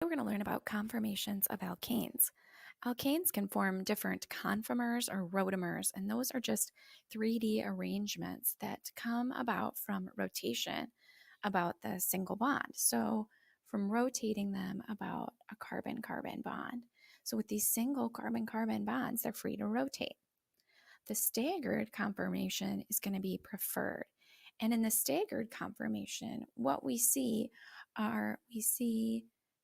We're going to learn about conformations of alkanes. Alkanes can form different conformers or rotamers, and those are just 3D arrangements that come about from rotation about the single bond. So from rotating them about a carbon-carbon bond. So with these single carbon-carbon bonds, they're free to rotate. The staggered conformation is going to be preferred. And in the staggered conformation, what we see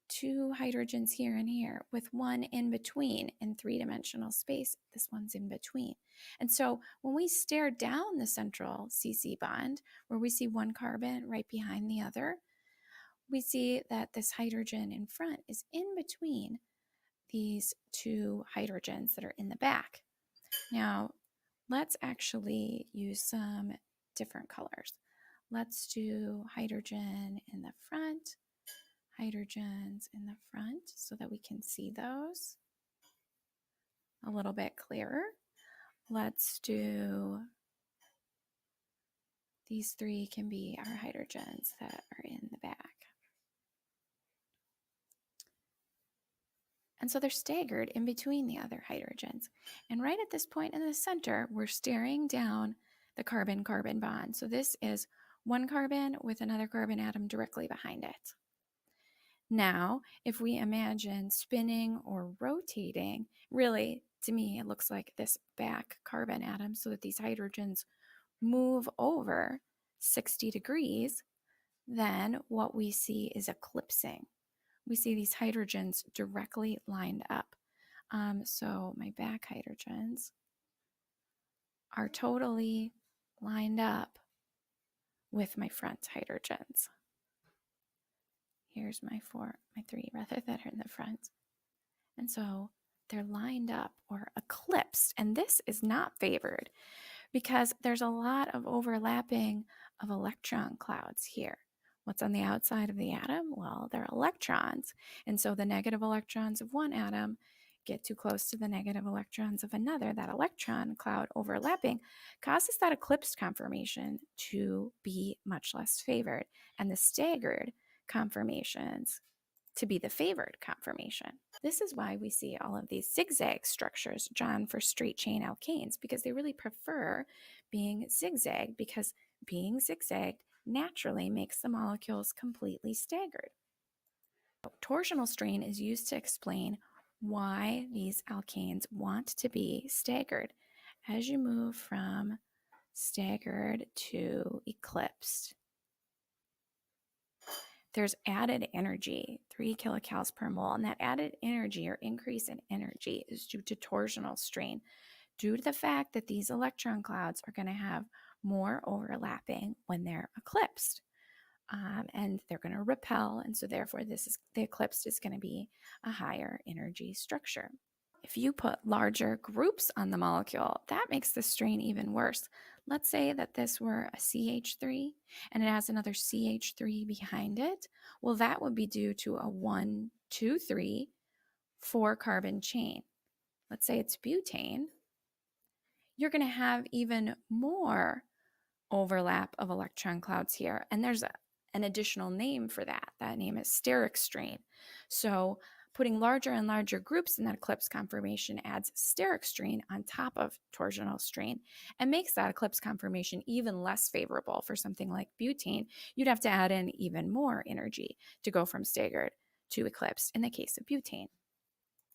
two hydrogens here and here with one in between in three-dimensional space. This one's in between. And so when we stare down the central CC bond, where we see one carbon right behind the other, we see that this hydrogen in front is in between these two hydrogens that are in the back. Now, let's actually use some different colors. Let's do hydrogen in the front, hydrogens in the front so that we can see those a little bit clearer. Let's do, these three can be our hydrogens that are in the back. And so they're staggered in between the other hydrogens. And right at this point in the center, we're staring down the carbon-carbon bond. So this is one carbon with another carbon atom directly behind it. Now, if we imagine spinning or rotating, really, to me, it looks like this back carbon atom so that these hydrogens move over 60 degrees, then what we see is eclipsing. We see these hydrogens directly lined up. So my back hydrogens are totally lined up with my front hydrogens. Here's my three rather that are in the front. And so they're lined up or eclipsed. And this is not favored because there's a lot of overlapping of electron clouds here. What's on the outside of the atom? Well, they're electrons. And so the negative electrons of one atom get too close to the negative electrons of another. That electron cloud overlapping causes that eclipsed conformation to be much less favored, and the staggered conformations to be the favored conformation. This is why we see all of these zigzag structures drawn for straight chain alkanes, because they really prefer being zigzag, because being zigzagged naturally makes the molecules completely staggered. Torsional strain is used to explain why these alkanes want to be staggered. As you move from staggered to eclipsed, there's added energy, 3 kilocals per mole, and that added energy or increase in energy is due to torsional strain, due to the fact that these electron clouds are going to have more overlapping when they're eclipsed. And they're going to repel, and so therefore the eclipsed is going to be a higher energy structure. If you put larger groups on the molecule, that makes the strain even worse. Let's say that this were a CH3 and it has another CH3 behind it. Well, that would be due to a 1, 2, 3, 4 carbon chain. Let's say it's butane. You're going to have even more overlap of electron clouds here, and there's an additional name for that. That name is steric strain. So putting larger and larger groups in that eclipse conformation adds steric strain on top of torsional strain and makes that eclipse conformation even less favorable for something like butane. You'd have to add in even more energy to go from staggered to eclipsed in the case of butane.